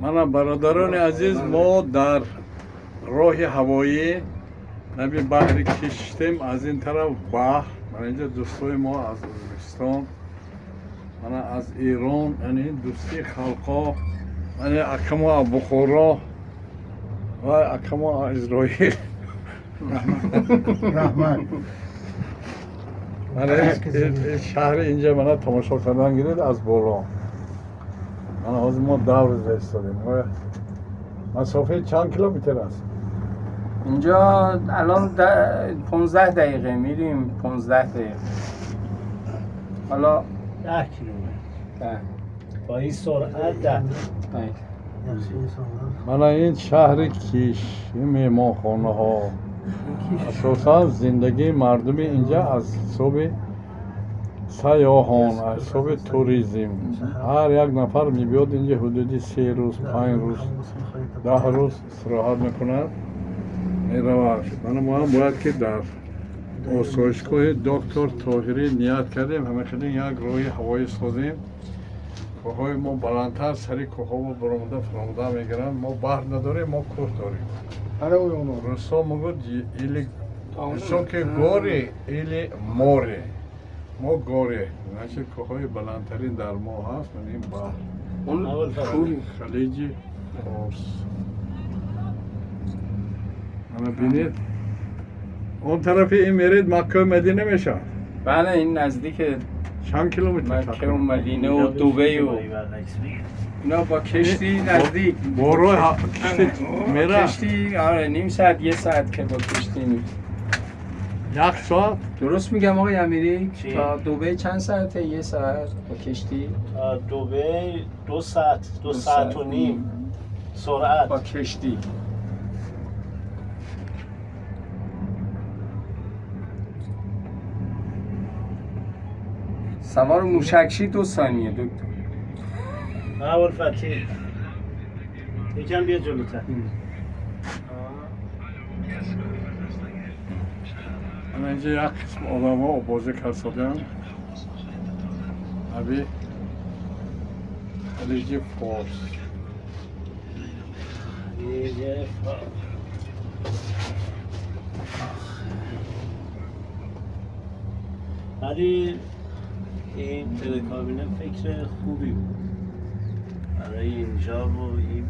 من برادران عزیز ما در راه هوایی نبی بحری کشتیم از این طرف بحر. من اینجا دوستای ما از ازبکستان، من از ایران، یعنی دوستی خلقا، من اکما بخارا و اکما اسرائیل. رحمت. من این شهر اینجا من تماشا کردن گیرید از بالا. من از ما دور ایستادیم. مسافه چند کیلومتر است؟ اینجا الان 15 دقیقه میریم، 15 دقیقه. حالا 10 کیلومتر با این سرعت 10. من این شهر کیش، این مهمانخانه ها، اساسا زندگی مردم اینجا از صبح سیاحان، از صبح توریسم، هر یک نفر میبیاد اینجا حدودی 3 روز، 5 روز، 10 روز استراحت میکند میرود. من ما هم باید که در آسایشگاه دکتر طاهری نیت کردیم همه خیلی یک راه هوایی سازیم. کوههای ما بلندتر، سری کوهها و برامده فرامده میگیرن. ما بحر نداریم، ما کوه داریم. روسا میگوید ایلی ایسا که گوری ایلی موری، ما گوری نشه کوههای بلندترین در ما هست. من این بحر اون خلیج فارس. من بینید اون طرف این میرید مکه و مدینه میشه. بله این نزدیک چند کیلومتر؟ مکه و مدینه و دبی و اینا با کشتی نزدیک. با راه کشتی میره؟ کشتی آره نیم ساعت 1 ساعت که با کشتی میره. 1 ساعت؟ درست میگم آقای امیری؟ تا دبی چند ساعته؟ 1 ساعت با کشتی؟ دبی 2 ساعت، 2 ساعت و نیم سرعت با کشتی. سوار موشکشی 2 ثانیه دکتر. اول فتیح یکم بیا جلوتر. من اینجا یک قسم آدم ها بازی کرسادن ابی خلیج فارس. ولی این تلکابینه فکر خوبی بود برای اینجا و این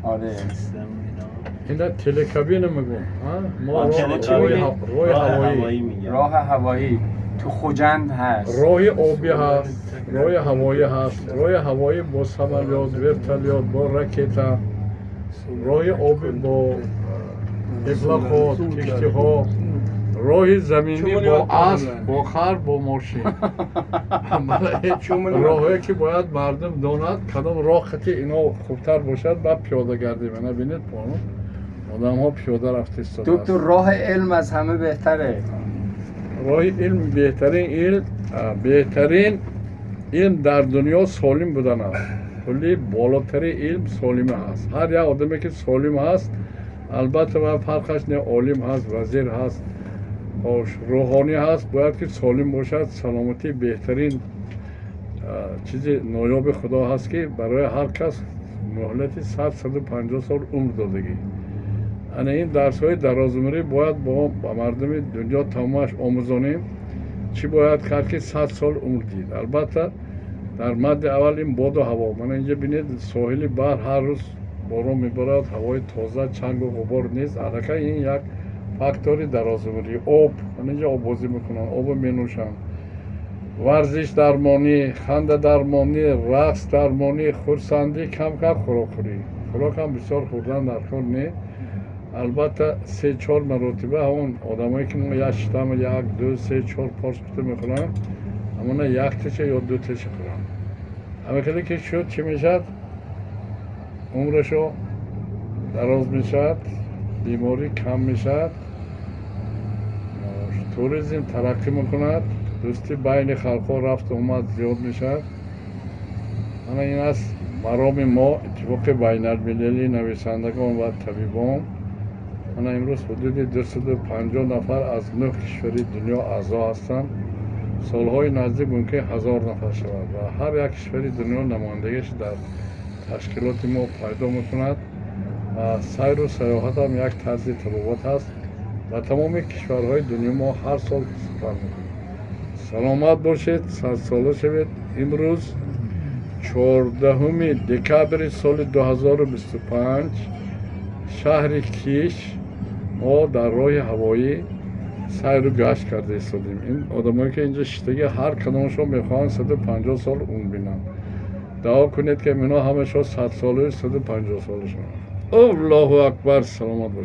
آره سیستم اینا. اینا تلکابین میگون. ما راه هوایی میگن. راه هوایی تو خوجند هست. راه آبی هست، راه هوایی هست. راه هوایی با سمالیات، ورتالیات، با راکتا، راه آبی با اغلاقات، کشتی ها، راه زمینی با اسب، با خر، با ماشین. راهایی که باید مردم داند کدام راه خطی اینا خوبتر باشد بعد پیاده گردی. من ببینید پانو آدم ها پیاده رفته ایستاده است. دکتر راه علم از همه بهتره. راه علم بهترین علم در دنیا سالم بودن است. کلی بالاترین علم سالم است. هر یک آدمی که سالم است البته و فرقش نه عالم هست، وزیر هست، روحانی هست، باید که سالم باشد. سلامتی بهترین چیزی نایاب خدا هست که برای هر کس مهلت 100-150 سال عمر دادگی. این درس های درازمری باید با مردم دنیا تمامش آموزانیم. چی باید کرد که 100 سال عمر دید. البته در مد اول این باد و هوا. من اینجا بینید ساحل بحر هر روز باران میبارد، هوای تازه، چنگ و غبار نیست. البته این یک فاکتوری درازمری. آب، من اینجا آب بازی میکنم، آب مینوشم. ورزش درمانی، خنده درمانی، رقص درمانی، خورسندی کم خوراک خوری. خوراک هم بسیار خوردن در کار نه. البته 3-4 مرتبه همون آدمایی که ما یک شتم 1-2-3-4 پارس کته میخورن همون یک تشه یا 2 تشه خورن. همه خیلی که شد چی میشد؟ عمرشو دراز میشد، بیماری کم میشد، توریسم ترقی میکند، دوستی بین خلقها رفت اومد زیاد میشد. این است مرام ما اتفاق بین المللی نویسندگان و طبیبان. من امروز حدود 250 نفر از 9 کشوری دنیا اعضا هستند. سالهای نزدیک ممکن 1000 نفر شود و هر یک کشوری دنیا نمایندگیش در تشکیلات ما پیدا میکند و سیر و سیاحت هم یک طرز تبابت است و تمام کشورهای دنیا ما هر سال سفر میکنیم. سلامت باشید، سرساله شوید. امروز 14 دکبر سال 2025 شهر کیش ما در راه هوایی سیر و گشت کرده ایستادیم. این آدمایی که اینجا شدگی هر کدامشون میخوان 150 سال اون بینن. دعا کنید که اینا همشون 100 ساله 150 سالشون. الله اکبر. سلامت باشید.